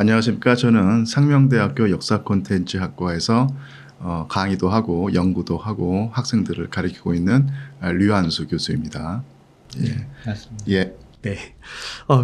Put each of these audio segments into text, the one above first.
안녕하십니까. 저는 상명대학교 역사콘텐츠학과에서 강의도 하고 연구도 하고 학생들을 가르치고 있는 류한수 교수입니다. 네, 맞습니다. 예. 네.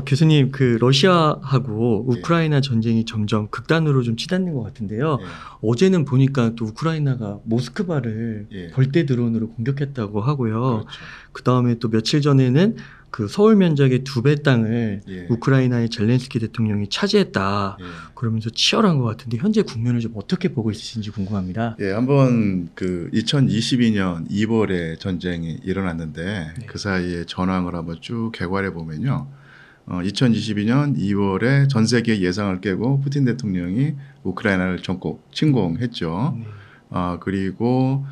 교수님, 러시아하고 예. 우크라이나 전쟁이 점점 극단으로 좀 치닫는 것 같은데요. 예. 어제는 보니까 또 우크라이나가 모스크바를 예. 벌떼 드론으로 공격했다고 하고요. 그렇죠. 그 다음에 또 며칠 전에는 그 서울 면적의 2배 땅을 예. 우크라이나의 젤렌스키 대통령이 차지했다. 예. 그러면서 치열한 것 같은데 현재 국면을 좀 어떻게 보고 있으신지 궁금합니다. 예, 한번 2022년 2월에 전쟁이 일어났는데 네. 그 사이에 전황을 한번 쭉 개괄해 보면요. 2022년 2월에 전 세계 예상을 깨고 푸틴 대통령이 우크라이나를 침공했죠. 네. 그리고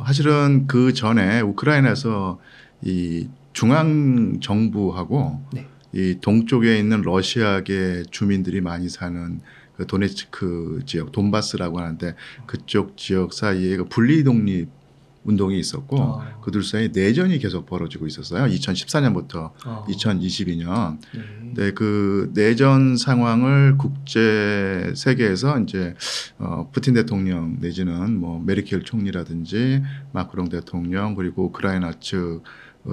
사실은 그 전에 우크라이나에서 이 중앙 정부하고 네. 이 동쪽에 있는 러시아계 주민들이 많이 사는 그 도네츠크 지역, 돈바스라고 하는데 그쪽 지역 사이에 그 분리 독립 운동이 있었고 그들 사이에 내전이 계속 벌어지고 있었어요. 2014년부터 2022년. 네. 네, 그 내전 상황을 국제 세계에서 이제 푸틴 대통령 내지는 뭐 메르켈 총리라든지 마크롱 대통령 그리고 우크라이나 측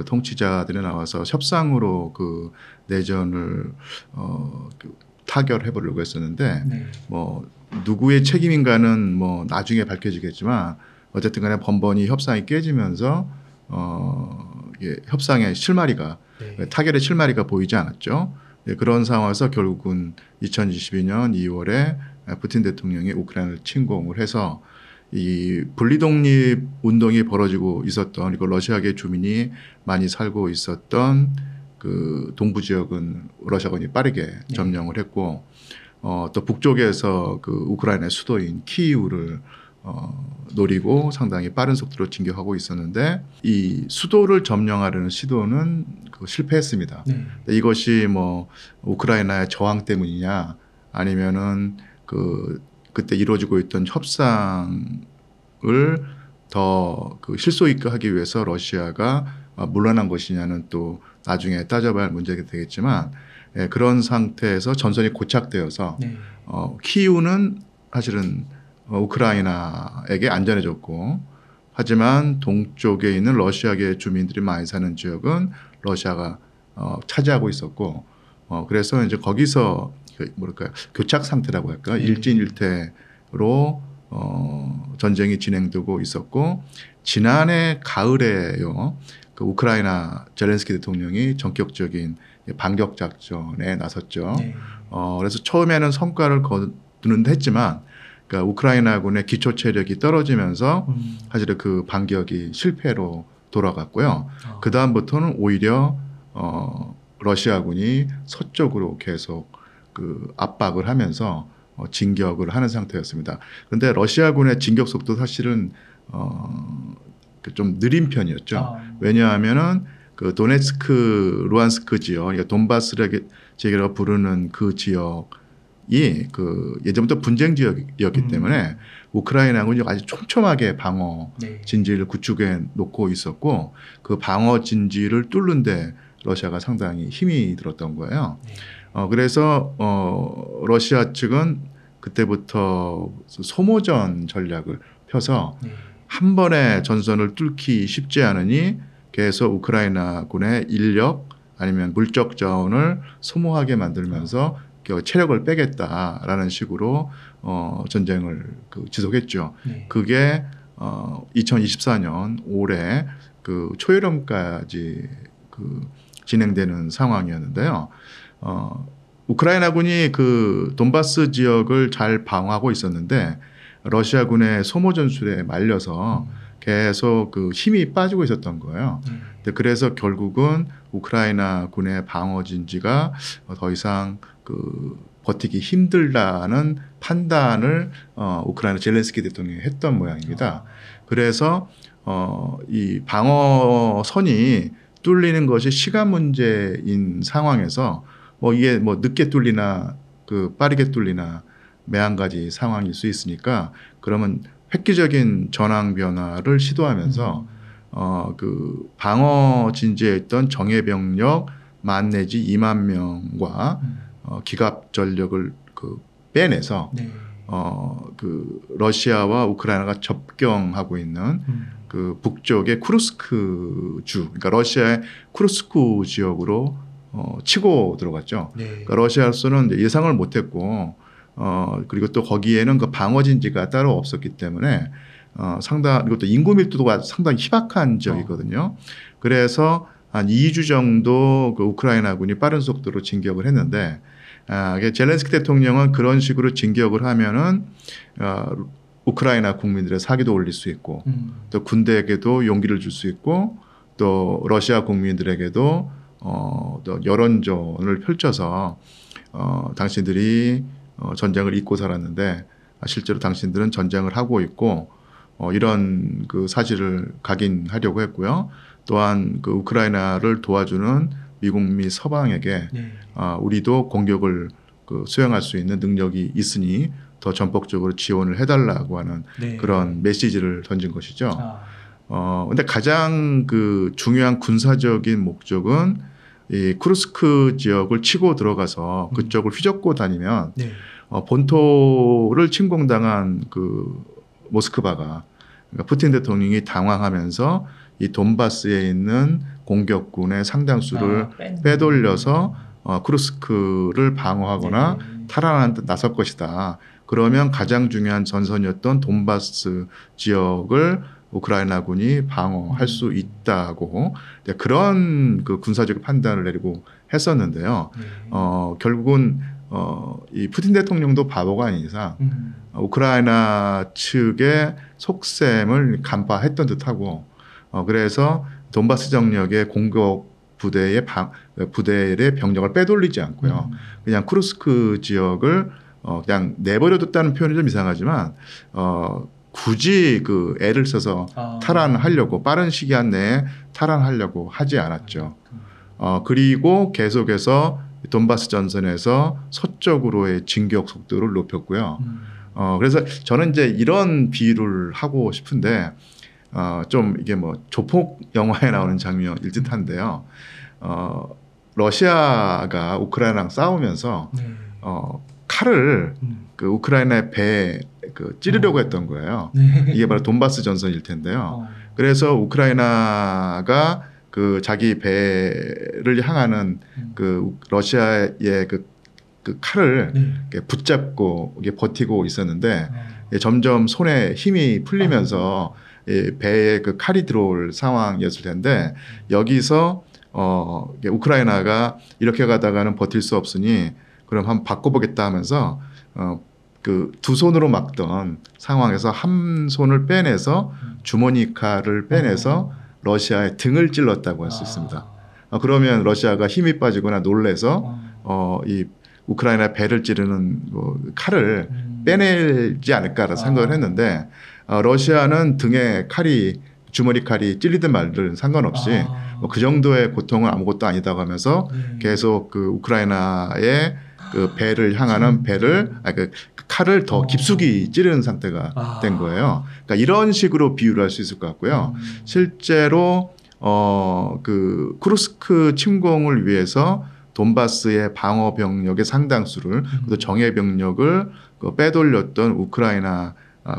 통치자들이 나와서 협상으로 그 내전을 타결해 보려고 했었는데 네. 뭐 누구의 책임인가는 뭐 나중에 밝혀지겠지만 어쨌든 간에 번번이 협상이 깨지면서 협상의 실마리가 네. 타결의 실마리가 보이지 않았죠. 그런 상황에서 결국은 2022년 2월에 푸틴 대통령이 우크라이나를 침공을 해서 이 분리독립 운동이 벌어지고 있었던 그리고 러시아계 주민이 많이 살고 있었던 그 동부 지역은 러시아군이 빠르게 점령을 했고 또 북쪽에서 그 우크라이나의 수도인 키이우를 노리고 상당히 빠른 속도로 진격하고 있었는데 이 수도를 점령하려는 시도는 실패했습니다. 네. 이것이 뭐 우크라이나의 저항 때문이냐 아니면은 그때 이루어지고 있던 협상을 더 실속 있게 하기 위해서 러시아가 물러난 것이냐는 또 나중에 따져봐야 할 문제가 되겠지만 그런 상태에서 전선이 고착되어서 네. 키이우는 사실은 우크라이나에게 안전해졌고 하지만 동쪽에 있는 러시아계 주민들이 많이 사는 지역은 러시아가 차지하고 있었고 그래서 이제 거기서 뭐랄까요 교착 상태라고 할까 일진일퇴로 전쟁이 진행되고 있었고 지난해 가을에요 그 우크라이나 젤렌스키 대통령이 전격적인 반격 작전에 나섰죠. 네. 그래서 처음에는 성과를 거두는 듯 했지만 그러니까 우크라이나군의 기초 체력이 떨어지면서 사실은 그 반격이 실패로 돌아갔고요. 그 다음부터는 오히려 러시아군이 서쪽으로 계속 그 압박을 하면서 진격을 하는 상태였습니다. 그런데 러시아군의 진격 속도 사실은 좀 느린 편이었죠. 왜냐하면은 그 도네츠크, 루안스크 지역, 그러니까 돈바스 지역이라고 부르는 그 지역이 그 예전부터 분쟁 지역이었기 때문에 우크라이나군이 아주 촘촘하게 방어 진지를 구축해 놓고 있었고 그 방어 진지를 뚫는데 러시아가 상당히 힘이 들었던 거예요. 그래서 러시아 측은 그때부터 소모전 전략을 펴서 한 번에 전선을 뚫기 쉽지 않으니 계속 우크라이나군의 인력 아니면 물적 자원을 소모하게 만들면서 체력을 빼겠다라는 식으로 전쟁을 지속했죠. 그게 2024년 올해 그 초여름까지 진행되는 상황이었는데요. 우크라이나군이 그 돈바스 지역을 잘 방어하고 있었는데 러시아군의 소모 전술에 말려서 계속 그 힘이 빠지고 있었던 거예요. 그래서 결국은 우크라이나 군의 방어 진지가 더 이상 버티기 힘들다는 판단을 우크라이나 젤렌스키 대통령이 했던 모양입니다. 그래서 이 방어선이 뚫리는 것이 시간 문제인 상황에서 이게 늦게 뚫리나 빠르게 뚫리나 매한가지 상황일 수 있으니까 그러면 획기적인 전황 변화를 시도하면서 그 방어 진지에 있던 정예 병력 10,000 내지 20,000명과 기갑 전력을 그 빼내서 네. 그 러시아와 우크라이나가 접경하고 있는 그 북쪽의 쿠르스크주, 그러니까 러시아의 쿠르스크 지역으로 치고 들어갔죠. 네. 그러니까 러시아로서는 이제 예상을 못했고, 그리고 또 거기에는 그 방어진지가 따로 없었기 때문에 그리고 또 인구 밀도가 상당히 희박한 지역이거든요. 그래서 한 2주 정도 그 우크라이나군이 빠른 속도로 진격을 했는데, 이게 젤렌스키 대통령은 그런 식으로 진격을 하면은 우크라이나 국민들의 사기도 올릴 수 있고, 또 군대에게도 용기를 줄 수 있고, 또 러시아 국민들에게도 또 여론전을 펼쳐서 당신들이 전쟁을 잊고 살았는데 실제로 당신들은 전쟁을 하고 있고, 이런 그 사실을 각인하려고 했고요. 또한 그 우크라이나를 도와주는 미국 미 서방에게 네. 우리도 공격을 그 수행할 수 있는 능력이 있으니 더 전폭적으로 지원을 해달라고 하는 네. 그런 메시지를 던진 것이죠. 근데 아. 가장 그 중요한 군사적인 목적은 이 쿠르스크 지역을 치고 들어가서 그쪽을 휘젓고 다니면 네. 본토를 침공당한 그 모스크바가, 그러니까 푸틴 대통령이 당황하면서 이 돈바스에 있는 공격군의 상당수를 빼돌려서 쿠르스크를 방어하거나 네. 탈환하는 데 나설 것이다. 그러면 가장 중요한 전선이었던 돈바스 지역을 우크라이나군이 방어할 수 있다고 그런 그 군사적 판단을 내리고 했었는데요. 네. 결국은 이 푸틴 대통령도 바보가 아닌 이상 우크라이나 측의 속셈을 간파했던 듯하고, 그래서 돈바스 정력의 공격 부대의 병력을 빼돌리지 않고요. 그냥 쿠르스크 지역을 그냥 내버려뒀다는 표현이 좀 이상하지만 굳이 그 애를 써서 탈환하려고, 빠른 시간 내에 탈환하려고 하지 않았죠. 그리고 계속해서 돈바스 전선에서 서쪽으로의 진격 속도를 높였고요. 그래서 저는 이제 이런 비유를 하고 싶은데, 좀 이게 뭐 조폭 영화에 나오는 장면일 듯한데요. 러시아가 우크라이나랑 싸우면서 네. 칼을 그 우크라이나의 배에 그 찌르려고 했던 거예요. 네. 이게 바로 돈바스 전선일 텐데요. 그래서 우크라이나가 그 자기 배를 향하는 그 러시아의 그 칼을 네. 이렇게 붙잡고 이게 버티고 있었는데, 점점 손에 힘이 풀리면서 이 배에 그 칼이 들어올 상황이었을 텐데, 여기서 이게 우크라이나가 이렇게 가다가는 버틸 수 없으니 그럼 한번 바꿔보겠다 하면서 그 두 손으로 막던 상황에서 한 손을 빼내서 주머니 칼을 빼내서 러시아의 등을 찔렀다고 할 수 있습니다. 그러면 러시아가 힘이 빠지거나 놀래서 이 우크라이나 배를 찌르는 칼을 빼내지 않을까라는 생각을 했는데, 러시아는 등에 주머니 칼이 찔리든 말든 상관없이 그 정도의 고통은 아무것도 아니다고 하면서 계속 그 우크라이나의 그 배를 향하는 그 칼을 더 깊숙이 찌르는 상태가 된 거예요. 그러니까 이런 식으로 비유를 할 수 있을 것 같고요. 실제로 그 쿠르스크 침공을 위해서 돈바스의 방어 병력의 상당수를, 또 정예 병력을 빼돌렸던 우크라이나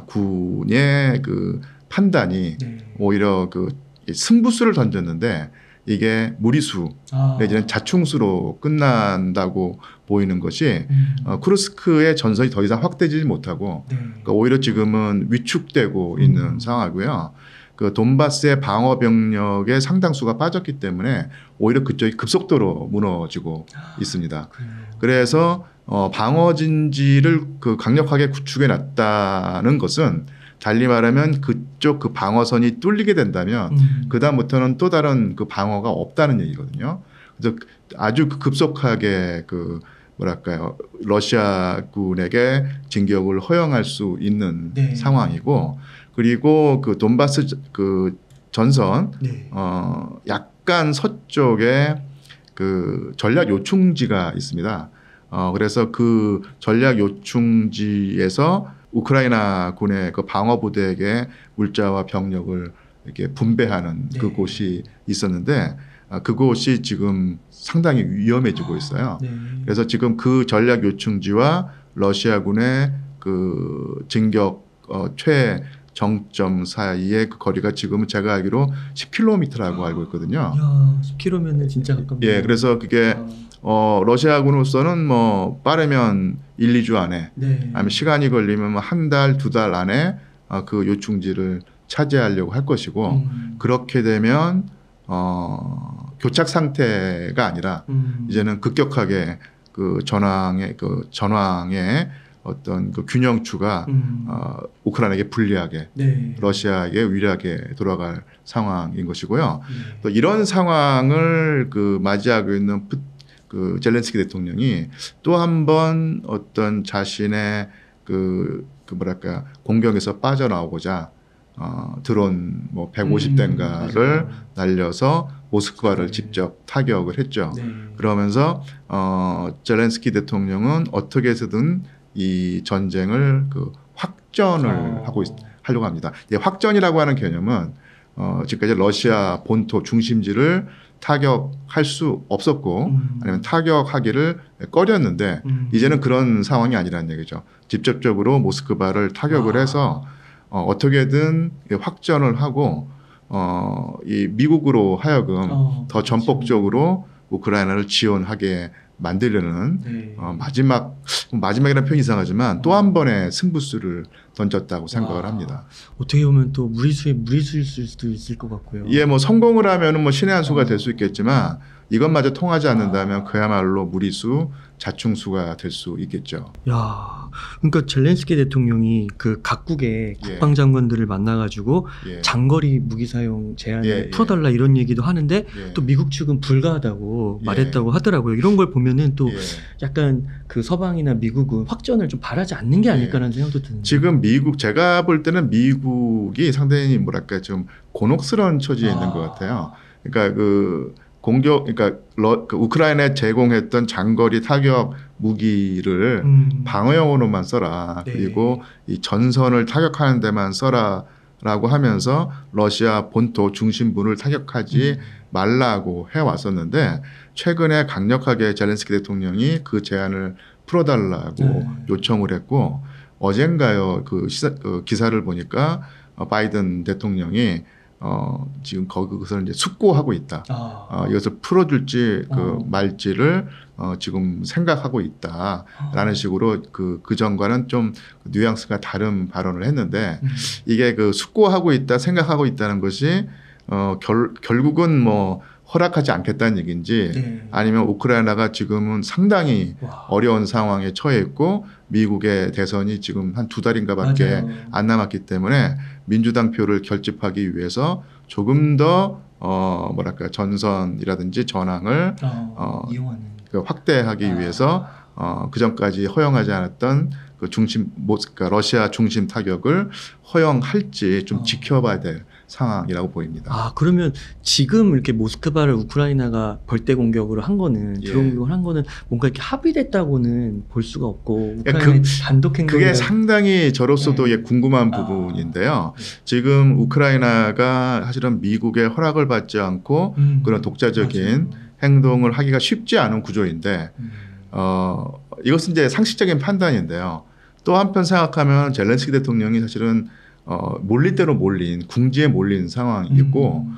군의 그 판단이 오히려 그 승부수를 던졌는데 이게 무리수 내지는 자충수로 끝난다고 보이는 것이, 쿠르스크의 전선이 더 이상 확대되지 못하고 그러니까 오히려 지금은 위축되고 있는 상황이고요. 그 돈바스의 방어 병력의 상당수가 빠졌기 때문에 오히려 그쪽이 급속도로 무너지고 있습니다. 그래서 방어 진지를 그 강력하게 구축해 놨다는 것은, 달리 말하면 그쪽 그 방어선이 뚫리게 된다면 그 다음부터는 또 다른 그 방어가 없다는 얘기거든요. 그래서 아주 급속하게 그 뭐랄까요, 러시아군에게 진격을 허용할 수 있는 상황이고, 그리고 그 돈바스 그 전선 약간 서쪽에 그 전략 요충지가 있습니다. 그래서 그 전략 요충지에서 우크라이나 군의 그 방어 부대에게 물자와 병력을 이렇게 분배하는 그곳이 있었는데, 그곳이 지금 상당히 위험해지고 있어요. 그래서 지금 그 전략 요충지와 러시아군의 그 진격 최정점 사이의 그 거리가 지금은 제가 알기로 10km라고 알고 있거든요. 야, 10km면은 진짜 가깝네요. 예, 그래서 그게 러시아군으로서는 뭐 빠르면 1, 2주 안에 네. 아니면 시간이 걸리면 한 달, 두 달 안에 그 요충지를 차지하려고 할 것이고 그렇게 되면 교착 상태가 아니라 이제는 급격하게 그 전황의 어떤 그 균형추가 우크라이나에게 불리하게 네. 러시아에게 유리하게 돌아갈 상황인 것이고요. 또 이런 상황을 그 맞이하고 있는 그 젤렌스키 대통령이 또 한 번 어떤 자신의 그 뭐랄까 공격에서 빠져나오고자 드론 뭐 150대인가를 날려서 모스크바를 직접 타격을 했죠. 네. 그러면서 젤렌스키 대통령은 어떻게 해서든 이 전쟁을 그 확전을 하려고 합니다. 이 확전이라고 하는 개념은 지금까지 러시아 본토 중심지를 타격할 수 없었고 아니면 타격하기를 꺼렸는데 이제는 그런 상황이 아니라는 얘기죠. 직접적으로 모스크바를 타격을 해서 어떻게든 확전을 하고 이 미국으로 하여금 더 전폭적으로 우크라이나를 지원하게 만들려는 마지막이라는 표현이 이상하지만 또 한 번의 승부수를 던졌다고 생각을 합니다. 어떻게 보면 또 무리수일 수도 있을 것 같고요. 예, 뭐 성공을 하면은 뭐 신의 한 수가 될 수 있겠지만 이것마저 통하지 않는다면 그야말로 무리수, 자충수가 될 수 있겠죠. 야, 그러니까 젤렌스키 대통령이 그 각국의 국방장관들을 만나가지고 장거리 무기 사용 제한을 풀어달라 이런 얘기도 하는데 또 미국 측은 불가하다고 말했다고 하더라고요. 이런 걸 보면은 또 약간 그 서방이나 미국은 확전을 좀 바라지 않는 게 아닐까라는 생각도 드는데. 지금 제가 볼 때는 미국이 상당히 뭐랄까 좀 곤혹스러운 처지에 있는 것 같아요. 그러니까 그러니까 우크라이나에 제공했던 장거리 타격 무기를 방어용으로만 써라. 그리고 이 전선을 타격하는 데만 써라라고 하면서 러시아 본토 중심부를 타격하지 말라고 해왔었는데 최근에 강력하게 젤렌스키 대통령이 그 제안을 풀어달라고 요청을 했고 어젠가요 그 기사를 보니까 바이든 대통령이 지금 거기서 이제 숙고하고 있다. 이것을 풀어줄지 말지를 지금 생각하고 있다라는 식으로 그 전과는 좀 뉘앙스가 다른 발언을 했는데 이게 그 숙고하고 있다, 생각하고 있다는 것이 결국은 뭐 허락하지 않겠다는 얘기인지 아니면 우크라이나가 지금은 상당히 어려운 상황에 처해 있고 미국의 대선이 지금 한 2달인가밖에 안 남았기 때문에 민주당 표를 결집하기 위해서 조금 더 뭐랄까 전선이라든지 전황을 확대하기 위해서 그 전까지 허용하지 않았던 그 그러니까 러시아 중심 타격을 허용할지 좀 지켜봐야 될 상황이라고 보입니다. 그러면 지금 이렇게 모스크바를 우크라이나가 벌떼 공격으로 한 거는 드론 공격을 한 거는 뭔가 이렇게 합의됐다고는 볼 수가 없고 우크라이나의 단독 행동 그게 상당히 저로서도 궁금한 부분인데요. 지금 우크라이나가 사실은 미국의 허락을 받지 않고 그런 독자적인 행동을 하기가 쉽지 않은 구조인데 이것은 이제 상식적인 판단인데요. 또 한편 생각하면 젤렌스키 대통령이 사실은 몰릴 대로 몰린 궁지에 몰린 상황이고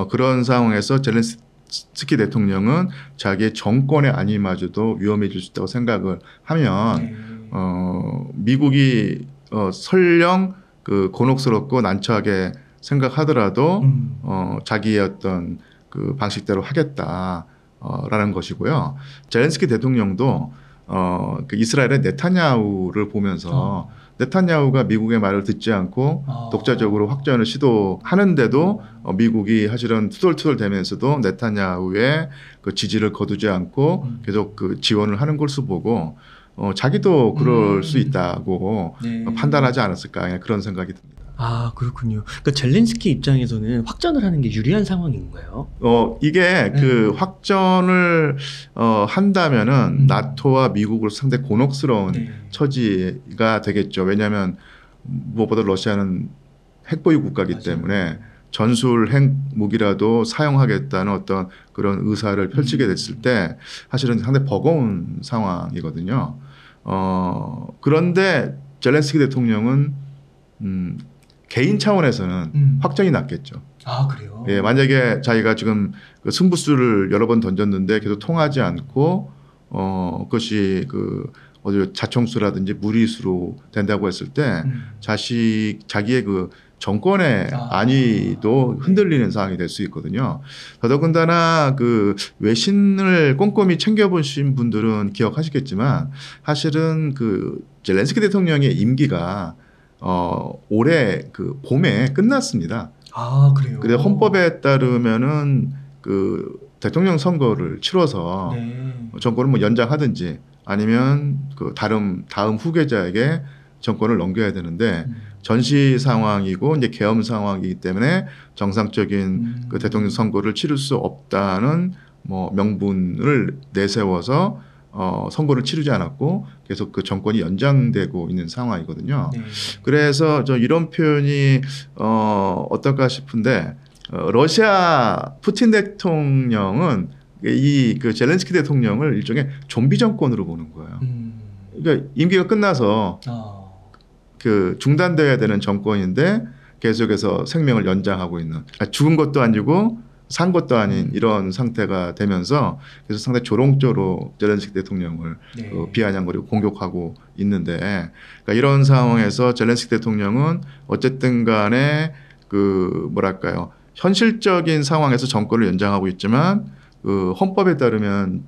그런 상황에서 젤렌스키 대통령은 자기의 정권의 안위마저도 위험해질 수 있다고 생각을 하면 미국이 설령 그 곤혹스럽고 난처하게 생각하더라도 자기의 어떤 그 방식대로 하겠다라는 것이고요. 젤렌스키 대통령도 그 이스라엘의 네타냐후를 보면서 네타냐후가 미국의 말을 듣지 않고 독자적으로 확전을 시도하는데도 미국이 사실은 투덜투덜대면서도 네타냐후의 그 지지를 거두지 않고 계속 그 지원을 하는 것을 보고 자기도 그럴 수 있다고 판단하지 않았을까 그런 생각이 듭니다. 그렇군요. 그러니까 젤렌스키 입장에서는 확전을 하는 게 유리한 상황인가요? 이게 그 확전을 한다면은 나토와 미국으로 상당히 곤혹스러운 처지가 되겠죠. 왜냐하면 무엇보다 러시아는 핵보유 국가이기 때문에 전술 핵 무기라도 사용하겠다는 어떤 그런 의사를 펼치게 됐을 때 사실은 상당히 버거운 상황이거든요. 그런데 젤렌스키 대통령은 개인 차원에서는 확정이 났겠죠. 아, 그래요? 예, 만약에 자기가 지금 그 승부수를 여러 번 던졌는데 계속 통하지 않고 그것이 그 어디 자청수라든지 무리수로 된다고 했을 때 자기의 그 정권의 안위도 흔들리는 상황이 될 수 있거든요. 더더군다나 그 외신을 꼼꼼히 챙겨보신 분들은 기억하시겠지만 사실은 그 젤렌스키 대통령의 임기가 올해 그 봄에 끝났습니다. 아, 그래요? 근데 헌법에 따르면은 그 대통령 선거를 치러서 네. 정권을 뭐 연장하든지 아니면 그 다음 후계자에게 정권을 넘겨야 되는데 전시 상황이고 이제 계엄 상황이기 때문에 정상적인 그 대통령 선거를 치를 수 없다는 뭐 명분을 내세워서 선거를 치르지 않았고 계속 그 정권이 연장되고 있는 상황이거든요. 네. 그래서 저 이런 표현이 어떨까 싶은데 러시아 푸틴 대통령은 이 그 젤렌스키 대통령을 일종의 좀비 정권으로 보는 거예요. 그러니까 임기가 끝나서 그 중단돼야 되는 정권인데 계속해서 생명을 연장하고 있는 죽은 것도 아니고 산 것도 아닌 이런 상태가 되면서 그래서 상당히 조롱조로 젤렌스키 대통령을 네. 비아냥거리고 공격하고 있는데 그러니까 이런 상황에서 젤렌스키 대통령은 어쨌든 간에 그 뭐랄까요 현실적인 상황에서 정권을 연장하고 있지만 그 헌법에 따르면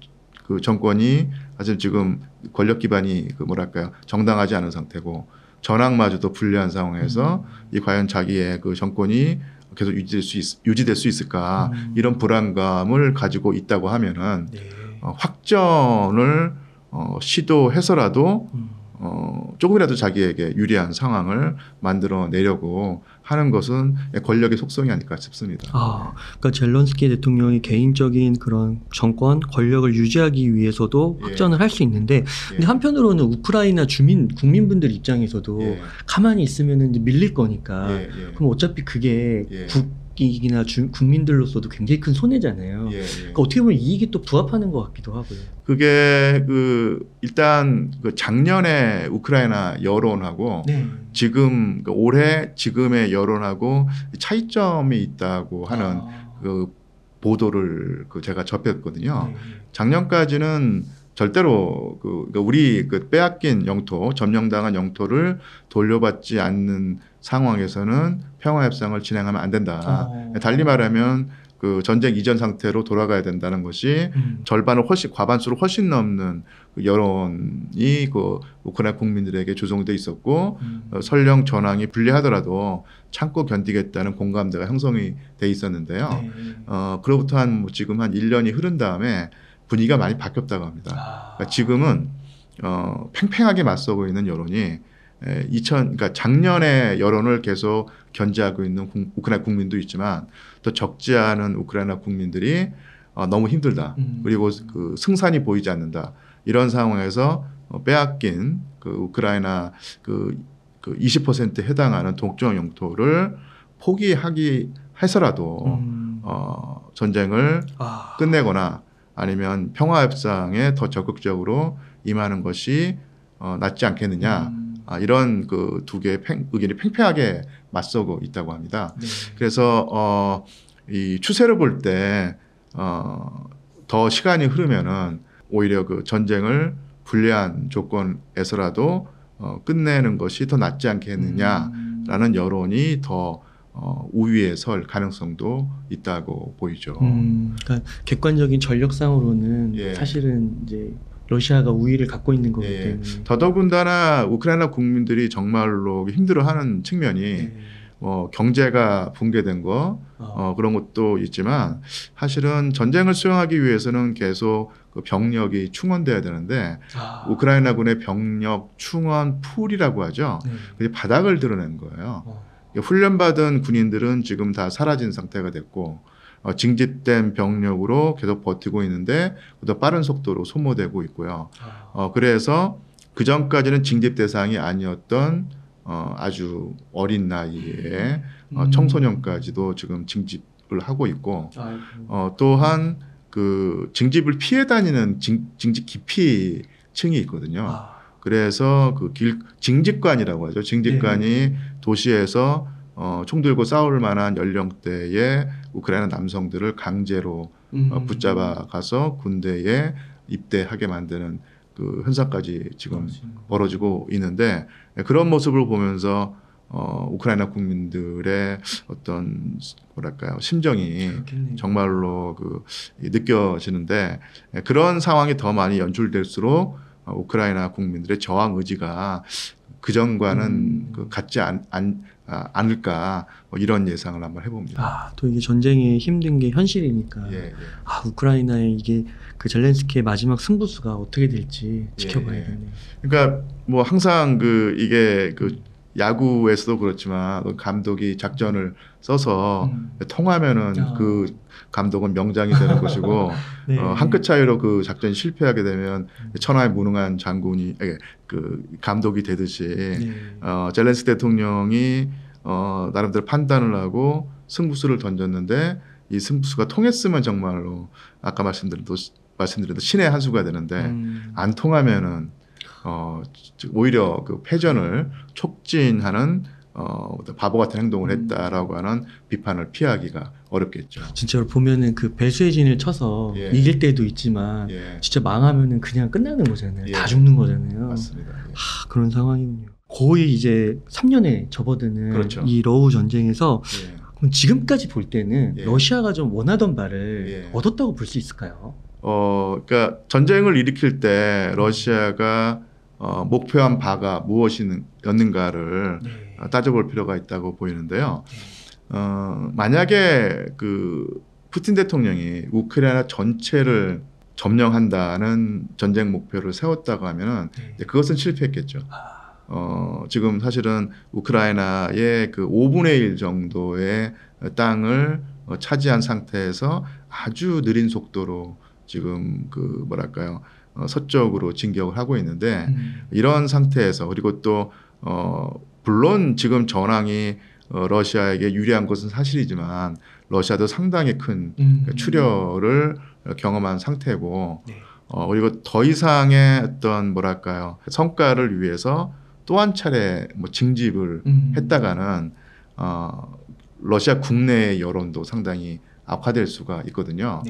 그 정권이 사실 지금 권력 기반이 그 뭐랄까요 정당하지 않은 상태고 전황마저도 불리한 상황에서 이 과연 자기의 그 정권이 계속 유지될 수 있을까 이런 불안감을 가지고 있다고 하면은 네. 확전을 시도해서라도 조금이라도 자기에게 유리한 상황을 만들어내려고 하는 것은 권력의 속성이 아닐까 싶습니다. 그러니까 젤렌스키 대통령이 개인적인 그런 정권, 권력을 유지하기 위해서도 확전을 할 수 있는데, 근데 한편으로는 우크라이나 국민분들 입장에서도 가만히 있으면 밀릴 거니까, 그럼 어차피 그게 국익이나 국민들로서도 굉장히 큰 손해잖아요. 그러니까 어떻게 보면 이익이 또 부합하는 것 같기도 하고요. 그게 일단 그 작년에 우크라이나 여론하고 지금 올해 지금의 여론하고 차이점이 있다고 하는 그 보도를 제가 접했거든요. 작년까지는 절대로 우리 빼앗긴 영토, 점령당한 영토를 돌려받지 않는 상황에서는 평화협상을 진행하면 안 된다. 달리 말하면 그 전쟁 이전 상태로 돌아가야 된다는 것이 절반을 과반수로 훨씬 넘는 그 여론이 그 우크라이나 국민들에게 조성돼 있었고 설령 전황이 불리하더라도 참고 견디겠다는 공감대가 형성이 돼 있었는데요. 그로부터 지금 한 1년이 흐른 다음에 분위기가 많이 바뀌었다고 합니다. 그러니까 지금은 팽팽하게 맞서고 있는 여론이 그러니까 작년에 여론을 계속 견제하고 있는 우크라이나 국민도 있지만 또 적지 않은 우크라이나 국민들이 너무 힘들다. 그리고 그 승산이 보이지 않는다. 이런 상황에서 빼앗긴 그 우크라이나 그 20%에 해당하는 동쪽 영토를 포기하기 해서라도 전쟁을 끝내거나 아니면 평화협상에 더 적극적으로 임하는 것이 낫지 않겠느냐. 이런 그 두 개의 의견이 팽팽하게 맞서고 있다고 합니다. 그래서 이 추세를 볼 때 더 시간이 흐르면은 오히려 그 전쟁을 불리한 조건에서라도 끝내는 것이 더 낫지 않겠느냐라는 여론이 더 우위에 설 가능성도 있다고 보이죠. 그러니까 객관적인 전력상으로는 사실은 이제 러시아가 우위를 갖고 있는 거기 때문에 더더군다나 우크라이나 국민들이 정말로 힘들어하는 측면이 경제가 붕괴된 거 그런 것도 있지만 사실은 전쟁을 수행하기 위해서는 계속 그 병력이 충원돼야 되는데 우크라이나군의 병력 충원 풀이라고 하죠. 그게 바닥을 드러낸 거예요. 훈련받은 군인들은 지금 다 사라진 상태가 됐고 징집된 병력으로 계속 버티고 있는데 더 빠른 속도로 소모되고 있고요. 그래서 그 전까지는 징집 대상이 아니었던 아주 어린 나이에 청소년까지도 지금 징집을 하고 있고 또한 그 징집을 피해 다니는 징집 기피층이 있거든요. 그래서 그 징집관이라고 하죠. 징집관이 네. 도시에서 총 들고 싸울 만한 연령대의 우크라이나 남성들을 강제로 붙잡아 가서 군대에 입대하게 만드는 그 현상까지 지금 벌어지고 있는데, 그런 모습을 보면서 우크라이나 국민들의 어떤 뭐랄까요, 심정이 그렇겠네요. 정말로 느껴지는데, 그런 상황이 더 많이 연출될수록 우크라이나 국민들의 저항 의지가 그전과는 같지 않을까, 뭐 이런 예상을 한번 해봅니다. 또 이게 전쟁이 힘든 게 현실이니까. 예. 우크라이나의 이게 그 젤렌스키의 마지막 승부수가 어떻게 될지 지켜봐야겠네요. 그러니까 뭐 항상 이게 야구에서도 그렇지만 감독이 작전을 써서 통하면은 그 감독은 명장이 되는 것이고 네. 한 끗 차이로 그 작전이 실패하게 되면 천하의 무능한 장군이 그 감독이 되듯이 네. 젤렌스키 대통령이 나름대로 판단을 하고 승부수를 던졌는데, 이 승부수가 통했으면 정말로 아까 말씀드린 신의 한 수가 되는데, 안 통하면은 오히려 그 패전을 촉진하는 바보 같은 행동을 했다라고 하는 비판을 피하기가 어렵겠죠. 진짜로 보면은 그 배수의 진을 쳐서 이길 때도 있지만 진짜 망하면은 그냥 끝나는 거잖아요. 다 죽는 거잖아요. 맞습니다. 그런 상황이군요. 거의 이제 3년에 접어드는 그렇죠. 이 러우 전쟁에서 그럼 지금까지 볼 때는 러시아가 좀 원하던 바를 얻었다고 볼 수 있을까요? 그러니까 전쟁을 일으킬 때 러시아가 목표한 바가 무엇이었는가를 따져볼 필요가 있다고 보이는데요. 만약에 푸틴 대통령이 우크라이나 전체를 점령한다는 전쟁 목표를 세웠다고 하면은 그것은 실패했겠죠. 지금 사실은 우크라이나의 그 5분의 1 정도의 땅을 차지한 상태에서 아주 느린 속도로 지금 서쪽으로 진격을 하고 있는데, 이런 상태에서, 그리고 또 물론 지금 전황이 러시아에게 유리한 것은 사실이지만 러시아도 상당히 큰 출혈을 경험한 상태고, 그리고 더 이상의 어떤 성과를 위해서 또 한 차례 징집을 했다가는 러시아 국내의 여론도 상당히 악화될 수가 있거든요.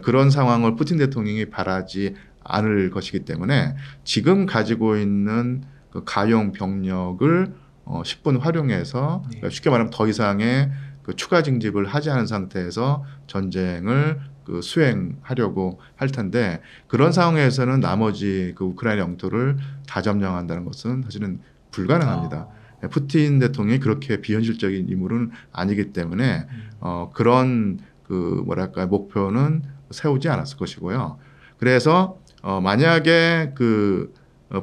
그런 상황을 푸틴 대통령이 바라지 않을 것이기 때문에 지금 가지고 있는 그 가용 병력을 10분 활용해서, 쉽게 말하면 더 이상의 추가 징집을 하지 않은 상태에서 전쟁을 수행하려고 할 텐데, 그런 상황에서는 나머지 우크라이나 영토를 다 점령한다는 것은 사실은 불가능합니다. 푸틴 대통령이 그렇게 비현실적인 인물은 아니기 때문에 그런 목표는 세우지 않았을 것이고요. 그래서 만약에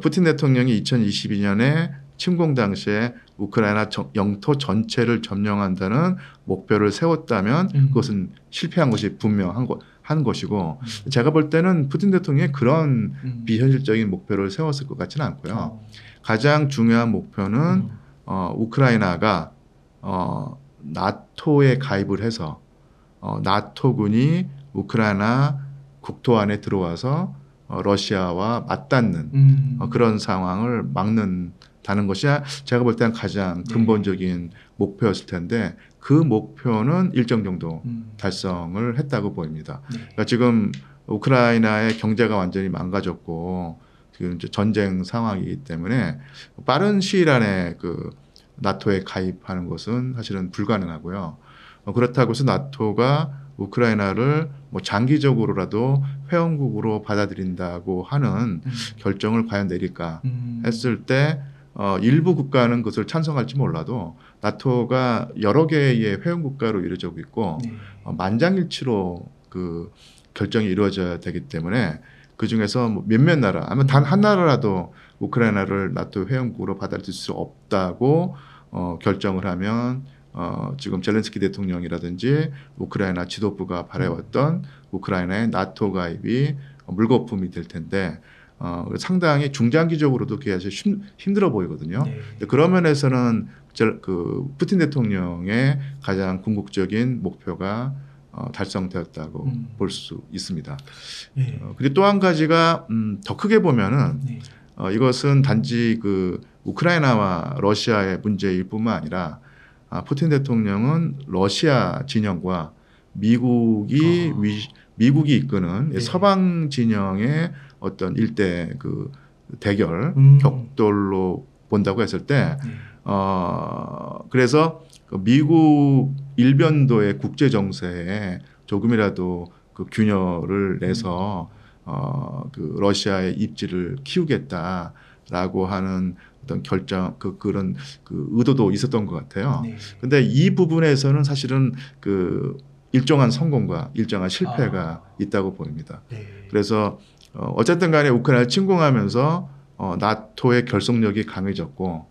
푸틴 대통령이 2022년에 침공 당시에 우크라이나 영토 전체를 점령한다는 목표를 세웠다면 그것은 실패한 것이 분명한 것이고, 제가 볼 때는 푸틴 대통령이 그런 비현실적인 목표를 세웠을 것 같지는 않고요. 가장 중요한 목표는 우크라이나가 나토에 가입을 해서 나토군이 우크라이나 국토 안에 들어와서 러시아와 맞닿는 그런 상황을 막는다는 것이 제가 볼 때는 가장 근본적인 목표였을 텐데, 그 목표는 일정 정도 달성을 했다고 보입니다. 그러니까 지금 우크라이나의 경제가 완전히 망가졌고 지금 이제 전쟁 상황이기 때문에 빠른 시일 안에 나토에 가입하는 것은 사실은 불가능하고요. 그렇다고 해서 나토가 우크라이나를 장기적으로라도 회원국으로 받아들인다고 하는 결정을 과연 내릴까 했을 때, 일부 국가는 그것을 찬성할지 몰라도 나토가 여러 개의 회원국가로 이루어지고 있고 만장일치로 결정이 이루어져야 되기 때문에, 그 중에서 몇몇 나라, 아니면 단 한 나라라도 우크라이나를 나토 회원국으로 받아들일 수 없다고 결정을 하면 지금 젤렌스키 대통령이라든지 우크라이나 지도부가 바라왔던 우크라이나의 나토 가입이 물거품이 될 텐데, 상당히 중장기적으로도 그게 아주 힘들어 보이거든요. 그런 면에서는 푸틴 대통령의 가장 궁극적인 목표가 달성되었다고 볼 수 있습니다. 그리고 또 한 가지가 더 크게 보면은 이것은 단지 그 우크라이나와 러시아의 문제일 뿐만 아니라 푸틴 대통령은 러시아 진영과 미국이 이끄는 네. 서방 진영의 어떤 일대 그 대결 격돌로 본다고 했을 때 그래서 그 미국 일변도의 국제 정세에 조금이라도 그 균열을 내서 그 러시아의 입지를 키우겠다라고 하는 어떤 결정 그런 그 의도도 있었던 것 같아요. 네. 근데 이 부분에서는 사실은 그 일정한 성공과 일정한 실패가 있다고 보입니다. 네. 그래서 어쨌든 간에 우크라이나를 침공하면서 나토의 결속력이 강해졌고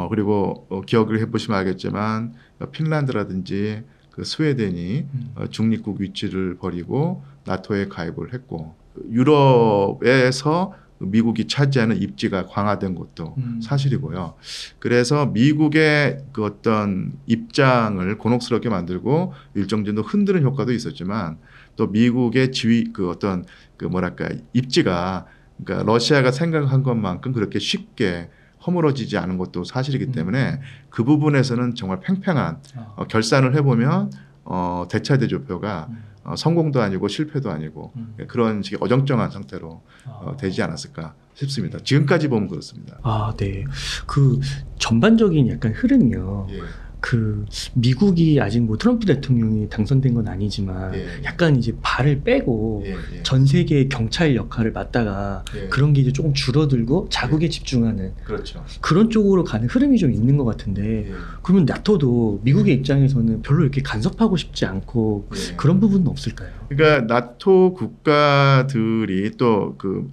그리고 기억을 해보시면 알겠지만 핀란드라든지 그 스웨덴이 중립국 위치를 버리고 나토에 가입을 했고 유럽에서 미국이 차지하는 입지가 강화된 것도 사실이고요. 그래서 미국의 그 어떤 입장을 곤혹스럽게 만들고 일정 정도 흔드는 효과도 있었지만 또 미국의 지위 그 어떤 그 뭐랄까 입지가 그러니까 러시아가 생각한 것만큼 그렇게 쉽게 허물어지지 않은 것도 사실이기 때문에 그 부분에서는 정말 팽팽한 결산을 해보면 대차 대조표가 성공도 아니고 실패도 아니고 그런 식의 어정쩡한 상태로 되지 않았을까 싶습니다. 지금까지 보면 그렇습니다. 네. 그 전반적인 약간 흐름이요. 예. 그 미국이 아직 뭐 트럼프 대통령이 당선된 건 아니지만 약간 이제 발을 빼고 전 세계의 경찰 역할을 맡다가 그런 게 이제 조금 줄어들고 자국에 집중하는 그렇죠. 그런 쪽으로 가는 흐름이 좀 있는 것 같은데 그러면 나토도 미국의 입장에서는 별로 이렇게 간섭하고 싶지 않고 그런 부분은 없을까요? 그러니까 나토 국가들이 또 그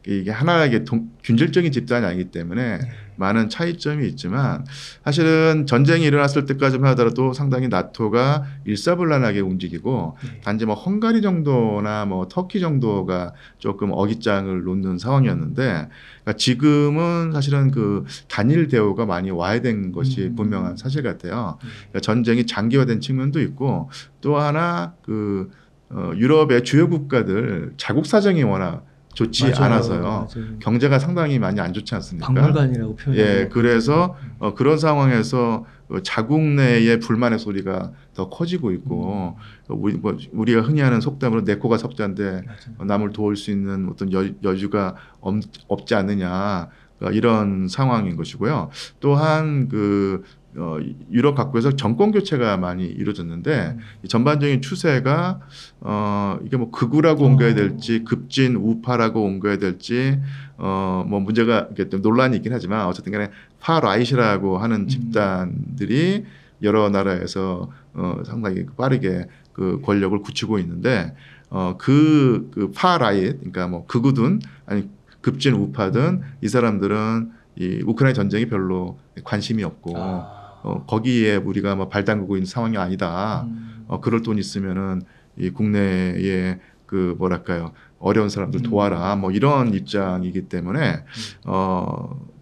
이게 하나의 균질적인 집단이 아니기 때문에 많은 차이점이 있지만 사실은 전쟁이 일어났을 때까지만 하더라도 상당히 나토가 일사불란하게 움직이고 단지 뭐 헝가리 정도나 뭐 터키 정도가 조금 어깃장을 놓는 상황이었는데 그러니까 지금은 사실은 그 단일 대우가 많이 와해된 것이 분명한 사실 같아요. 그러니까 전쟁이 장기화된 측면도 있고 또 하나 그 유럽의 주요 국가들 자국 사정이 워낙 좋지 않아서요. 맞아요. 경제가 상당히 많이 안 좋지 않습니까? 박물관이라고 표현해요. 예, 그래서 그런 상황에서 자국 내의 불만의 소리가 더 커지고 있고 우리가 흔히 하는 속담으로 내 코가 석자인데 남을 도울 수 있는 어떤 여유가 없지 않느냐 이런 상황인 것이고요. 또한 그 유럽 각국에서 정권 교체가 많이 이루어졌는데 이 전반적인 추세가 이게 뭐 극우라고 옮겨야 될지 급진 우파라고 옮겨야 될지 뭐 문제가 이게 좀 논란이 있긴 하지만 어쨌든 간에 파라이트라고 하는 집단들이 여러 나라에서 상당히 빠르게 그 권력을 굳히고 있는데 그 파라이트 그러니까 뭐 극우든 아니 급진 우파든 이 사람들은 이 우크라이나 전쟁이 별로 관심이 없고 거기에 우리가 뭐 발 담그고 있는 상황이 아니다. 그럴 돈 있으면은 이 국내에 그 뭐랄까요 어려운 사람들 도와라. 뭐 이런 입장이기 때문에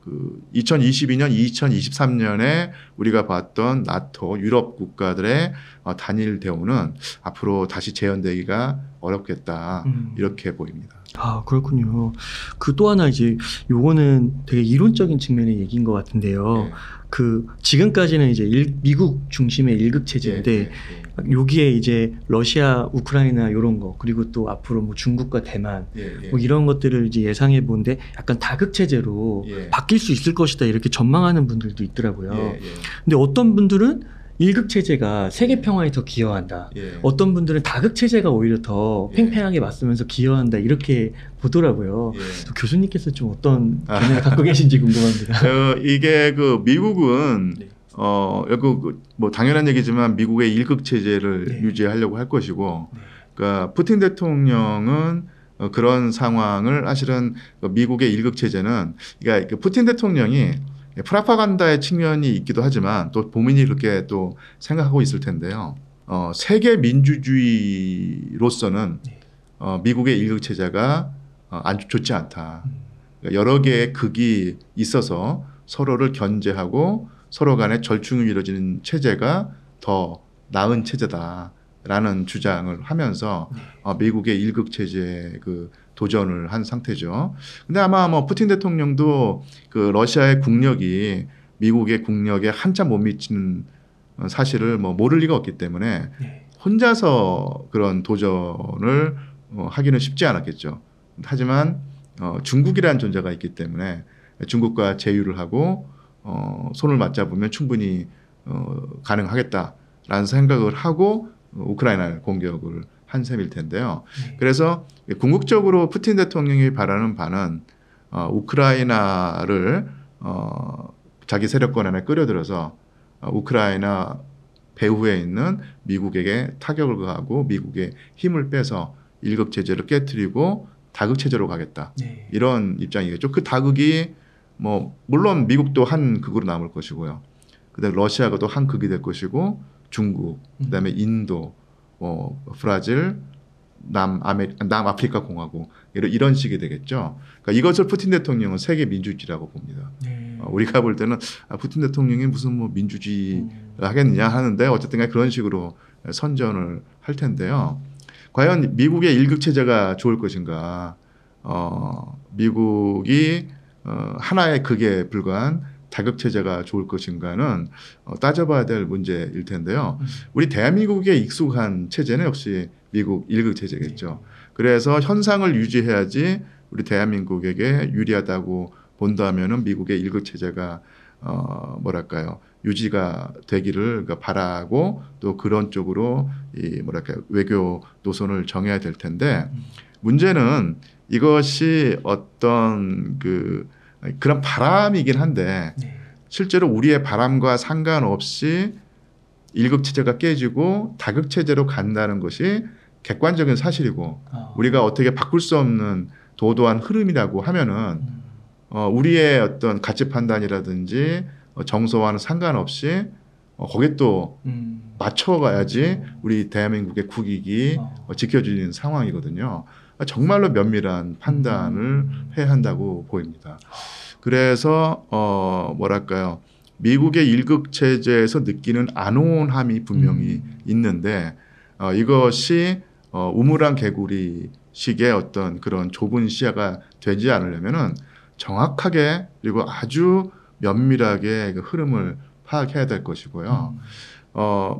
그 2022년, 2023년에 우리가 봤던 나토 유럽 국가들의 단일 대우는 앞으로 다시 재현되기가 어렵겠다 이렇게 보입니다. 그렇군요. 그 또 하나 이제 요거는 되게 이론적인 측면의 얘기인 것 같은데요. 그 지금까지는 이제 미국 중심의 일극 체제인데 여기에 이제 러시아, 우크라이나 이런 거 그리고 또 앞으로 뭐 중국과 대만 뭐 이런 것들을 이제 예상해 보는데 약간 다극 체제로 바뀔 수 있을 것이다 이렇게 전망하는 분들도 있더라고요. 근데 어떤 분들은 일극 체제가 세계 평화에 더 기여한다. 어떤 분들은 다극 체제가 오히려 더 팽팽하게 맞서면서 기여한다 이렇게 보더라고요. 교수님께서 좀 어떤 견해를 갖고 계신지 궁금합니다. 이게 그 미국은 뭐 당연한 얘기지만 미국의 일극 체제를 유지하려고 할 것이고, 그러니까 푸틴 대통령은 그런 상황을 사실은 미국의 일극 체제는 그러니까 푸틴 대통령이 프라파간다의 측면이 있기도 하지만 또 본인이 그렇게 또 생각하고 있을 텐데요. 세계 민주주의로서는 미국의 일극 체제가 아주 좋지 않다. 그러니까 여러 개의 극이 있어서 서로를 견제하고 서로 간에 절충이 이루어지는 체제가 더 나은 체제다라는 주장을 하면서 미국의 일극 체제의 그 도전을 한 상태죠. 근데 아마 뭐 푸틴 대통령도 그 러시아의 국력이 미국의 국력에 한참 못 미치는 사실을 뭐 모를 리가 없기 때문에 혼자서 그런 도전을 하기는 쉽지 않았겠죠. 하지만 중국이라는 존재가 있기 때문에 중국과 제휴를 하고 손을 맞잡으면 충분히 가능하겠다라는 생각을 하고 우크라이나를 공격을 한 셈일 텐데요. 그래서 궁극적으로 푸틴 대통령이 바라는 바는 우크라이나를 자기 세력권 안에 끌어들여서 우크라이나 배후에 있는 미국에게 타격을 가하고 미국의 힘을 빼서 일극 체제를 깨뜨리고 다극 체제로 가겠다. 이런 입장이겠죠. 그 다극이 뭐 물론 미국도 한 극으로 남을 것이고요. 그다음에 러시아가 또 한 극이 될 것이고 중국, 그다음에 인도, 브라질, 남아프리카 공화국 이런 식이 되겠죠. 그러니까 이것을 푸틴 대통령은 세계 민주주의라고 봅니다. 우리가 볼 때는 푸틴 대통령이 무슨 뭐 민주주의 하겠느냐 하는데 어쨌든 그런 식으로 선전을 할 텐데요. 과연 미국의 일극 체제가 좋을 것인가? 미국이 하나의 극에 불과한 다극 체제가 좋을 것인가는 따져봐야 될 문제일 텐데요. 우리 대한민국에 익숙한 체제는 역시 미국 일극 체제겠죠. 그래서 현상을 유지해야지 우리 대한민국에게 유리하다고 본다면은 미국의 일극 체제가 뭐랄까요 유지가 되기를 바라고 또 그런 쪽으로 이 뭐랄까요 외교 노선을 정해야 될 텐데 문제는 이것이 어떤 그런 바람이긴 한데 실제로 우리의 바람과 상관없이 일극 체제가 깨지고 다극 체제로 간다는 것이 객관적인 사실이고 우리가 어떻게 바꿀 수 없는 도도한 흐름이라고 하면은 우리의 어떤 가치 판단이라든지 정서와는 상관없이 거기에 또 맞춰가야지 우리 대한민국의 국익이 지켜지는 상황이거든요. 정말로 면밀한 판단을 해야 한다고 보입니다. 그래서 뭐랄까요 미국의 일극 체제에서 느끼는 안온함이 분명히 있는데 이것이 우물안 개구리식의 어떤 그런 좁은 시야가 되지 않으려면은 정확하게 그리고 아주 면밀하게 그 흐름을 파악해야 될 것이고요.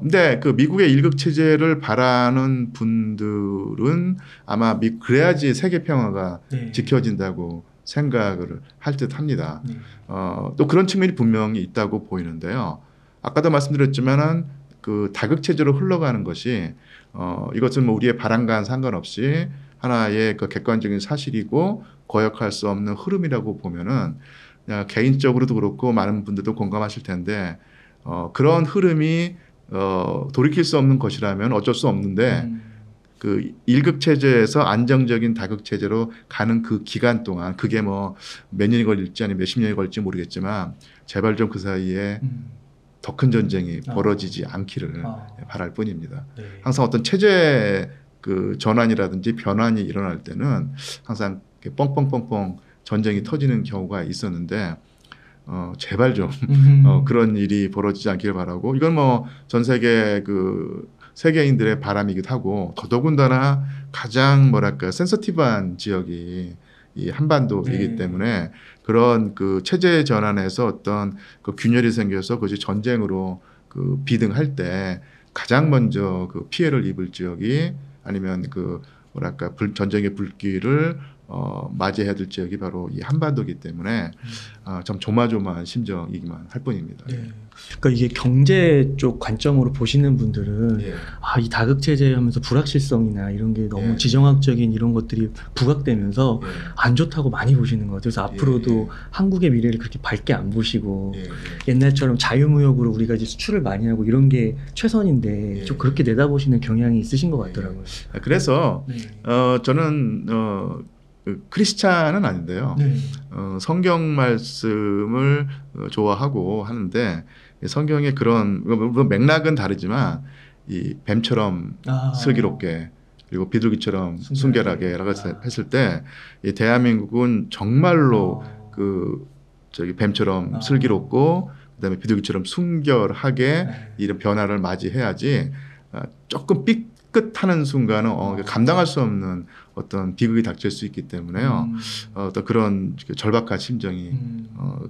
근데 그 미국의 일극 체제를 바라는 분들은 아마 그래야지 세계 평화가 지켜진다고 생각을 할 듯 합니다. 또 그런 측면이 분명히 있다고 보이는데요. 아까도 말씀드렸지만은 그 다극 체제로 흘러가는 것이 이것은 뭐 우리의 바람과는 상관없이 하나의 그 객관적인 사실이고 거역할 수 없는 흐름이라고 보면은 그냥 개인적으로도 그렇고 많은 분들도 공감하실 텐데 그런 흐름이 돌이킬 수 없는 것이라면 어쩔 수 없는데 그 일극 체제에서 안정적인 다극 체제로 가는 그 기간 동안 그게 뭐 몇 년이 걸릴지 아니면 몇십 년이 걸릴지 모르겠지만 제발 좀 그 사이에 더 큰 전쟁이 벌어지지 않기를 바랄 뿐입니다. 항상 어떤 체제 그 전환이라든지 변환이 일어날 때는 항상 뻥뻥뻥뻥 전쟁이 터지는 경우가 있었는데 제발 좀 그런 일이 벌어지지 않기를 바라고 이건 뭐 전 세계 그 세계인들의 바람이기도 하고 더더군다나 가장 뭐랄까 센서티브한 지역이 이 한반도이기 때문에 그런 그 체제 전환에서 어떤 그 균열이 생겨서 그것이 전쟁으로 그 비등할 때 가장 먼저 그 피해를 입을 지역이 아니면 그 뭐랄까 전쟁의 불길을 맞이해야 될 지역이 바로 이 한반도이기 때문에 참 조마조마한 심정이기만 할 뿐입니다. 그러니까 이게 경제 쪽 관점으로 보시는 분들은 이 다극 체제 하면서 불확실성이나 이런 게 너무 지정학적인 이런 것들이 부각되면서 안 좋다고 많이 보시는 것 같아요. 그래서 앞으로도 한국의 미래를 그렇게 밝게 안 보시고 옛날처럼 자유무역으로 우리가 이제 수출을 많이 하고 이런 게 최선인데 좀 그렇게 내다보시는 경향이 있으신 것 같더라고요. 그래서 저는 크리스찬은 아닌데요. 성경 말씀을 좋아하고 하는데 성경의 그런 물론 맥락은 다르지만 이 뱀처럼 슬기롭게 그리고 비둘기처럼 순결하게라고 했을 때 이 대한민국은 정말로 그 저기 뱀처럼 슬기롭고 그다음에 비둘기처럼 순결하게 이런 변화를 맞이해야지 조금 삐끗하는 순간은 감당할 수 없는 어떤 비극이 닥칠 수 있기 때문에요. 어떤 그런 절박한 심정이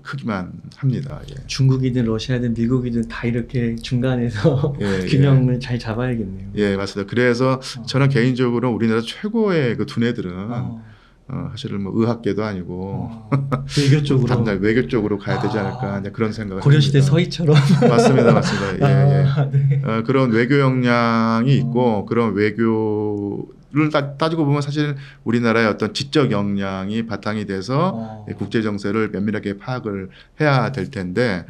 크기만 합니다. 예. 중국이든 러시아든 미국이든 다 이렇게 중간에서 균형을 잘 잡아야겠네요. 예, 맞습니다. 그래서 저는 개인적으로 우리나라 최고의 그 두뇌들은 사실은 뭐 의학계도 아니고 외교 쪽으로 단단 외교 쪽으로 가야 되지 않을까 그런 생각을 고려시대 합니다. 서희처럼 맞습니다. 예. 네. 그런 외교 역량이 있고 그런 외교를 따지고 보면 사실 우리나라의 어떤 지적 역량이 바탕이 돼서 국제 정세를 면밀하게 파악을 해야 될 텐데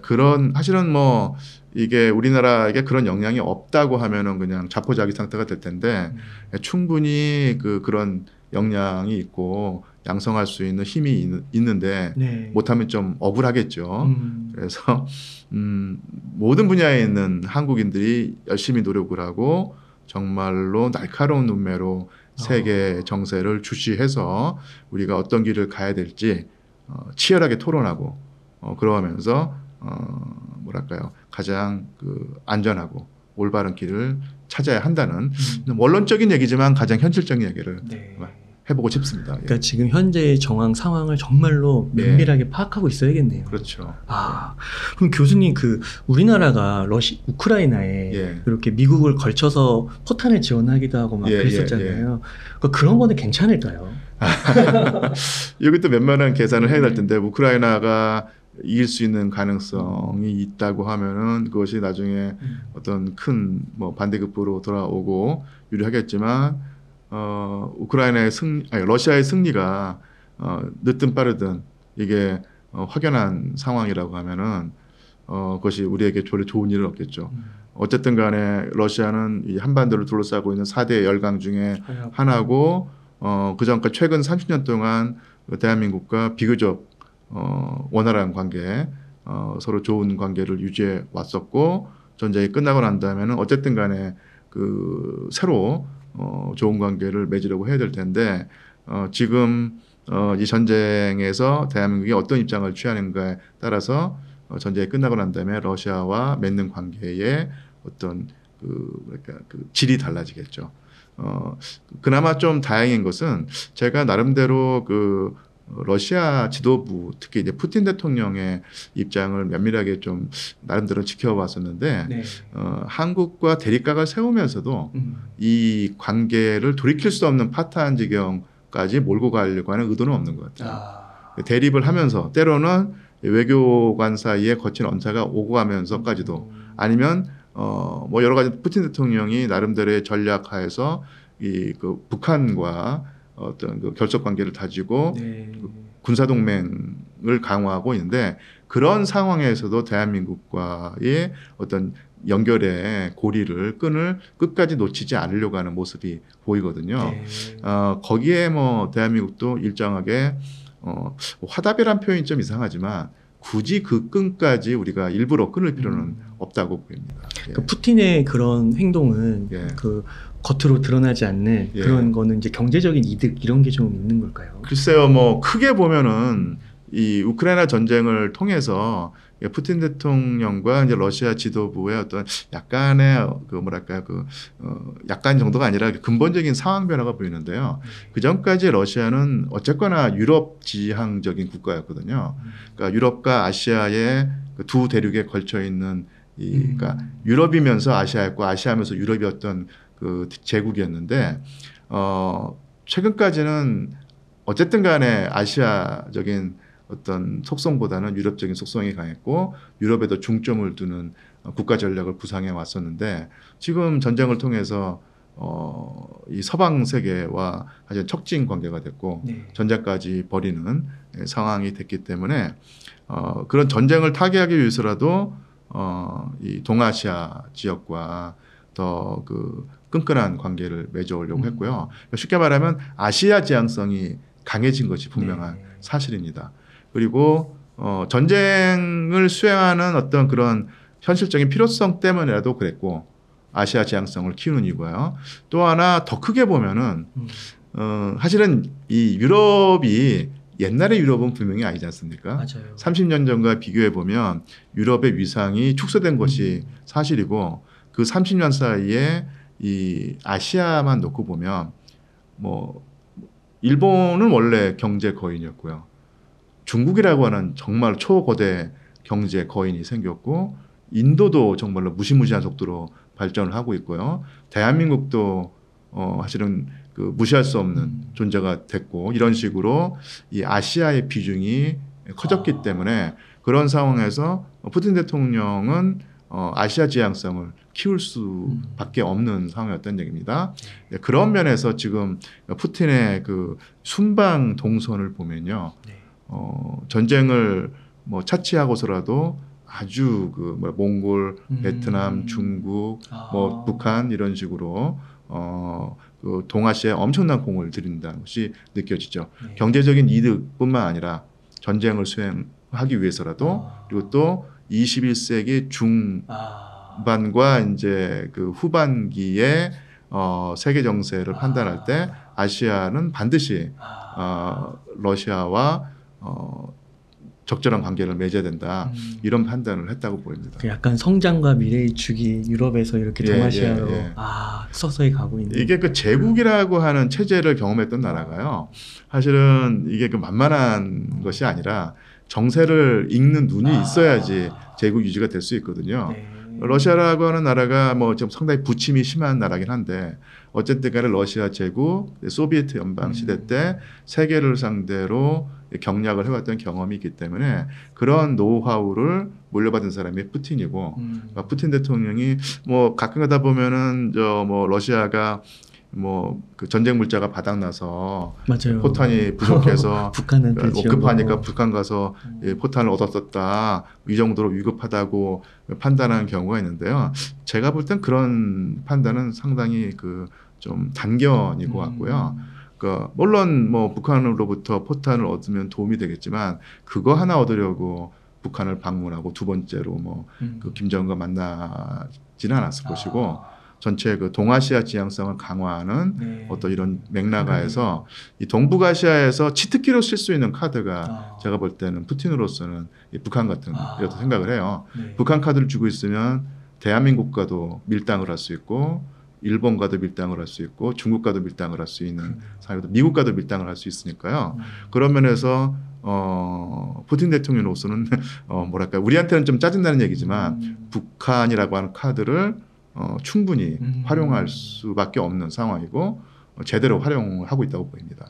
그런 사실은 뭐 이게 우리나라에게 그런 역량이 없다고 하면은 그냥 자포자기 상태가 될 텐데 충분히 그런 역량이 있고 양성할 수 있는 힘이 있는데 못하면 좀 억울하겠죠. 그래서 모든 분야에 있는 한국인들이 열심히 노력을 하고 정말로 날카로운 눈매로 세계 정세를 주시해서 우리가 어떤 길을 가야 될지 치열하게 토론하고 그러면서 뭐랄까요 가장 안전하고 올바른 길을 찾아야 한다는 원론적인 얘기지만 가장 현실적인 얘기를 해보고 싶습니다. 그러니까 지금 현재의 정황 상황을 정말로 면밀하게 파악하고 있어야겠네요. 그렇죠. 그럼 교수님 우리나라가 우크라이나에 이렇게 미국을 걸쳐서 포탄을 지원하기도 하고 막 그랬었잖아요. 그런 거는 괜찮을까요? 여기 또 몇몇한 계산을 해야 될 텐데 우크라이나가 이길 수 있는 가능성이 있다고 하면은 그것이 나중에 어떤 큰 뭐 반대급부로 돌아오고 유리하겠지만 우크라이나의 러시아의 승리가 늦든 빠르든 이게 확연한 상황이라고 하면은 그것이 우리에게 별로 좋은 일은 없겠죠. 어쨌든 간에 러시아는 이 한반도를 둘러싸고 있는 4대 열강 중에 하나고 그전까 최근 30년 동안 대한민국과 비교적 원활한 관계, 서로 좋은 관계를 유지해 왔었고 전쟁이 끝나고 난 다음에는 어쨌든 간에 새로 좋은 관계를 맺으려고 해야 될 텐데 지금 이 전쟁에서 대한민국이 어떤 입장을 취하는가에 따라서 전쟁이 끝나고 난 다음에 러시아와 맺는 관계의 어떤 질이 달라지겠죠. 그나마 좀 다행인 것은 제가 나름대로 러시아 지도부 특히 이제 푸틴 대통령의 입장을 면밀하게 좀 나름대로 지켜봤었는데 한국과 대립각을 세우면서도 이 관계를 돌이킬 수 없는 파탄 지경까지 몰고 가려고 하는 의도는 없는 것 같아요. 대립을 하면서 때로는 외교관 사이에 거친 언사가 오고 가면서까지도 아니면 뭐 여러 가지 푸틴 대통령이 나름대로의 전략하에서 북한과 어떤 결속 관계를 다지고 군사 동맹을 강화하고 있는데 그런 상황에서도 대한민국과의 어떤 연결의 끈을 끝까지 놓치지 않으려고 하는 모습이 보이거든요. 거기에 뭐 대한민국도 일정하게 화답이란 표현이 좀 이상하지만 굳이 그 끈까지 우리가 일부러 끊을 필요는 없다고 보입니다. 푸틴의 그런 행동은 겉으로 드러나지 않는 그런 거는 이제 경제적인 이득 이런 게 좀 있는 걸까요? 글쎄요, 뭐 크게 보면은 이 우크라이나 전쟁을 통해서 푸틴 대통령과 이제 러시아 지도부의 어떤 약간의 약간 정도가 아니라 근본적인 상황 변화가 보이는데요. 그 전까지 러시아는 어쨌거나 유럽 지향적인 국가였거든요. 그러니까 유럽과 아시아의 두 대륙에 걸쳐 있는 그러니까 유럽이면서 아시아였고 아시아면서 유럽이었던 제국이었는데 최근까지는 어쨌든 간에 아시아적인 어떤 속성보다는 유럽적인 속성이 강했고 유럽에 더 중점을 두는 국가 전략을 구상해 왔었는데 지금 전쟁을 통해서 이 서방 세계와 아주 척진 관계가 됐고 전쟁까지 벌이는 상황이 됐기 때문에 그런 전쟁을 타개하기 위해서라도 이 동아시아 지역과 더 끈끈한 관계를 맺어오려고 했고요. 쉽게 말하면 아시아 지향성이 강해진 것이 분명한 사실입니다. 그리고 전쟁을 수행하는 어떤 그런 현실적인 필요성 때문이라도 그랬고 아시아 지향성을 키우는 이유고요. 또 하나 더 크게 보면은 사실은 이 유럽이 옛날의 유럽은 분명히 아니지 않습니까? 맞아요. 30년 전과 비교해 보면 유럽의 위상이 축소된 것이 사실이고 그 30년 사이에 이 아시아만 놓고 보면 뭐 일본은 원래 경제 거인이었고요. 중국이라고 하는 정말 초거대 경제 거인이 생겼고 인도도 정말로 무시무시한 속도로 발전을 하고 있고요. 대한민국도 사실은 그 무시할 수 없는 존재가 됐고 이런 식으로 이 아시아의 비중이 커졌기 때문에 그런 상황에서 푸틴 대통령은 아시아 지향성을 키울 수밖에 없는 상황이었던 얘기입니다. 그런 면에서 지금 푸틴의 그 순방 동선을 보면요, 전쟁을 뭐 차치하고서라도 아주 그 뭐 몽골, 베트남, 중국, 뭐 북한 이런 식으로 그 동아시아에 엄청난 공을 들인다는 것이 느껴지죠. 네. 경제적인 이득뿐만 아니라 전쟁을 수행하기 위해서라도 그리고 또 21세기 중반과 이제 그 후반기에 세계 정세를 판단할 때 아시아는 반드시 러시아와 적절한 관계를 맺어야 된다. 이런 판단을 했다고 보입니다. 그 약간 성장과 미래의 축이 유럽에서 이렇게 동아시아로 서서히 가고 있는. 이게 그 제국이라고 하는 체제를 경험했던 나라가요. 사실은 이게 그 만만한 것이 아니라 정세를 읽는 눈이 있어야지 제국 유지가 될 수 있거든요. 네. 러시아라고 하는 나라가 뭐 좀 상당히 부침이 심한 나라긴 한데 어쨌든 간에 러시아 제국, 소비에트 연방 시대 때 세계를 상대로 경략을 해왔던 경험이 있기 때문에 그런 노하우를 물려받은 사람이 푸틴이고 푸틴 대통령이 뭐 가끔 가다 보면은 저 뭐 러시아가 뭐 그 전쟁 물자가 바닥나서 맞아요. 포탄이 부족해서 북한한테 급하니까 북한 가서 포탄을 얻었었다 이 정도로 위급하다고 판단하는 경우가 있는데요. 제가 볼 땐 그런 판단은 상당히 그 좀 단견인 것 같고요. 그러니까 물론 뭐 북한으로부터 포탄을 얻으면 도움이 되겠지만 그거 하나 얻으려고 북한을 방문하고 두 번째로 뭐 그 김정은과 만나지는 않았을 것이고. 전체 그 동아시아 지향성을 강화하는 어떤 이런 맥락하에서 이 동북아시아에서 치트키로 쓸 수 있는 카드가 제가 볼 때는 푸틴으로서는 이 북한 같은 이렇다 생각을 해요. 북한 카드를 주고 있으면 대한민국과도 밀당을 할 수 있고 일본과도 밀당을 할 수 있고 중국과도 밀당을 할 수 있는 상황이고 미국과도 밀당을 할 수 있으니까요. 그런 면에서 푸틴 대통령으로서는 뭐랄까 우리한테는 좀 짜증나는 얘기지만 북한이라고 하는 카드를 충분히 활용할 수밖에 없는 상황이고 제대로 활용을 하고 있다고 보입니다.